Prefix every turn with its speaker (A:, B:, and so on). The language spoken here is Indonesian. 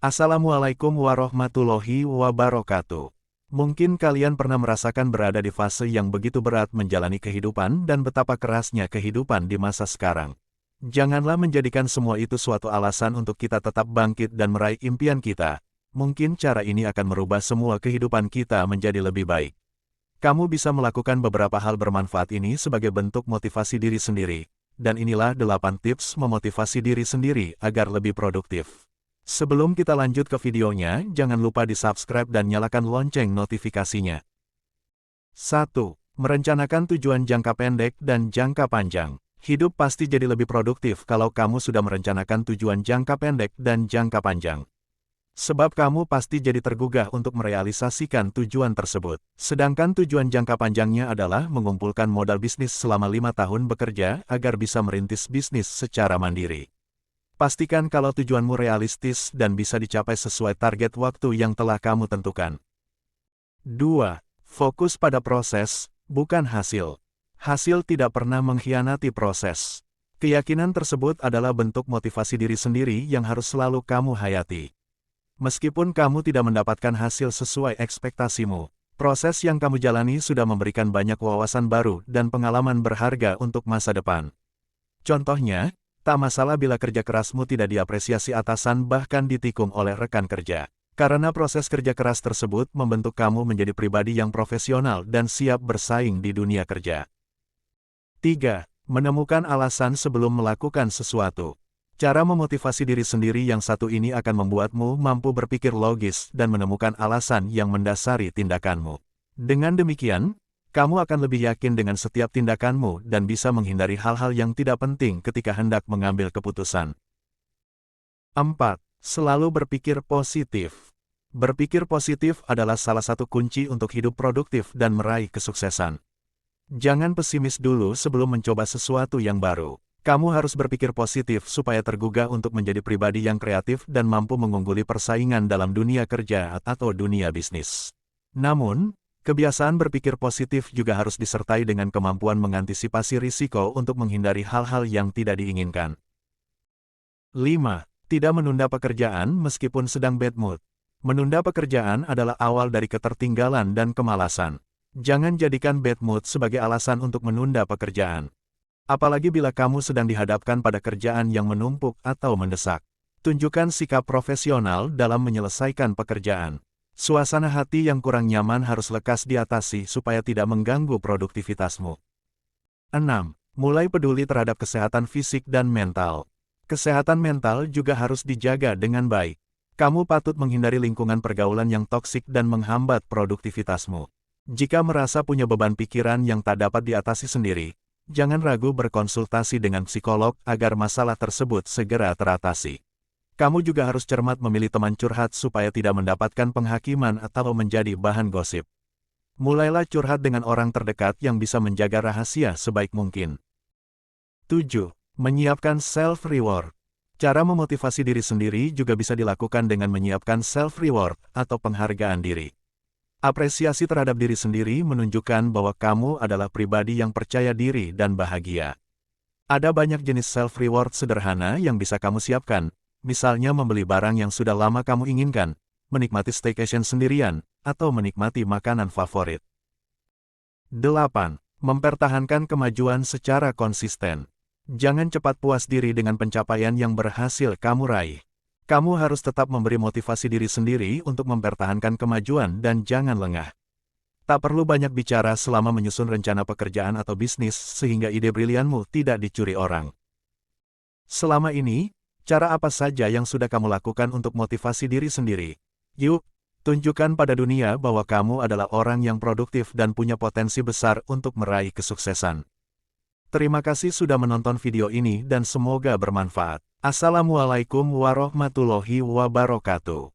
A: Assalamualaikum warahmatullahi wabarakatuh. Mungkin kalian pernah merasakan berada di fase yang begitu berat menjalani kehidupan dan betapa kerasnya kehidupan di masa sekarang. Janganlah menjadikan semua itu suatu alasan untuk kita tetap bangkit dan meraih impian kita. Mungkin cara ini akan merubah semua kehidupan kita menjadi lebih baik. Kamu bisa melakukan beberapa hal bermanfaat ini sebagai bentuk motivasi diri sendiri. Dan inilah 8 tips memotivasi diri sendiri agar lebih produktif. Sebelum kita lanjut ke videonya, jangan lupa di-subscribe dan nyalakan lonceng notifikasinya. 1. Merencanakan tujuan jangka pendek dan jangka panjang. Hidup pasti jadi lebih produktif kalau kamu sudah merencanakan tujuan jangka pendek dan jangka panjang. Sebab kamu pasti jadi tergugah untuk merealisasikan tujuan tersebut. Sedangkan tujuan jangka panjangnya adalah mengumpulkan modal bisnis selama 5 tahun bekerja agar bisa merintis bisnis secara mandiri. Pastikan kalau tujuanmu realistis dan bisa dicapai sesuai target waktu yang telah kamu tentukan. 2. Fokus pada proses, bukan hasil. Hasil tidak pernah mengkhianati proses. Keyakinan tersebut adalah bentuk motivasi diri sendiri yang harus selalu kamu hayati. Meskipun kamu tidak mendapatkan hasil sesuai ekspektasimu, proses yang kamu jalani sudah memberikan banyak wawasan baru dan pengalaman berharga untuk masa depan. Contohnya, tak masalah bila kerja kerasmu tidak diapresiasi atasan bahkan ditikung oleh rekan kerja. Karena proses kerja keras tersebut membentuk kamu menjadi pribadi yang profesional dan siap bersaing di dunia kerja. 3. Menemukan alasan sebelum melakukan sesuatu. Cara memotivasi diri sendiri yang satu ini akan membuatmu mampu berpikir logis dan menemukan alasan yang mendasari tindakanmu. Dengan demikian, kamu akan lebih yakin dengan setiap tindakanmu dan bisa menghindari hal-hal yang tidak penting ketika hendak mengambil keputusan. 4. Selalu berpikir positif. Berpikir positif adalah salah satu kunci untuk hidup produktif dan meraih kesuksesan. Jangan pesimis dulu sebelum mencoba sesuatu yang baru. Kamu harus berpikir positif supaya tergugah untuk menjadi pribadi yang kreatif dan mampu mengungguli persaingan dalam dunia kerja atau dunia bisnis. Namun, kebiasaan berpikir positif juga harus disertai dengan kemampuan mengantisipasi risiko untuk menghindari hal-hal yang tidak diinginkan. 5. Tidak menunda pekerjaan meskipun sedang bad mood. Menunda pekerjaan adalah awal dari ketertinggalan dan kemalasan. Jangan jadikan bad mood sebagai alasan untuk menunda pekerjaan. Apalagi bila kamu sedang dihadapkan pada kerjaan yang menumpuk atau mendesak. Tunjukkan sikap profesional dalam menyelesaikan pekerjaan. Suasana hati yang kurang nyaman harus lekas diatasi supaya tidak mengganggu produktivitasmu. 6. Mulai peduli terhadap kesehatan fisik dan mental. Kesehatan mental juga harus dijaga dengan baik. Kamu patut menghindari lingkungan pergaulan yang toksik dan menghambat produktivitasmu. Jika merasa punya beban pikiran yang tak dapat diatasi sendiri, jangan ragu berkonsultasi dengan psikolog agar masalah tersebut segera teratasi. Kamu juga harus cermat memilih teman curhat supaya tidak mendapatkan penghakiman atau menjadi bahan gosip. Mulailah curhat dengan orang terdekat yang bisa menjaga rahasia sebaik mungkin. 7. Menyiapkan self-reward. Cara memotivasi diri sendiri juga bisa dilakukan dengan menyiapkan self-reward atau penghargaan diri. Apresiasi terhadap diri sendiri menunjukkan bahwa kamu adalah pribadi yang percaya diri dan bahagia. Ada banyak jenis self-reward sederhana yang bisa kamu siapkan, misalnya membeli barang yang sudah lama kamu inginkan, menikmati staycation sendirian, atau menikmati makanan favorit. 8. Mempertahankan kemajuan secara konsisten. Jangan cepat puas diri dengan pencapaian yang berhasil kamu raih. Kamu harus tetap memberi motivasi diri sendiri untuk mempertahankan kemajuan dan jangan lengah. Tak perlu banyak bicara selama menyusun rencana pekerjaan atau bisnis sehingga ide brilianmu tidak dicuri orang. Selama ini, cara apa saja yang sudah kamu lakukan untuk motivasi diri sendiri? Yuk, tunjukkan pada dunia bahwa kamu adalah orang yang produktif dan punya potensi besar untuk meraih kesuksesan. Terima kasih sudah menonton video ini dan semoga bermanfaat. Assalamualaikum warahmatullahi wabarakatuh.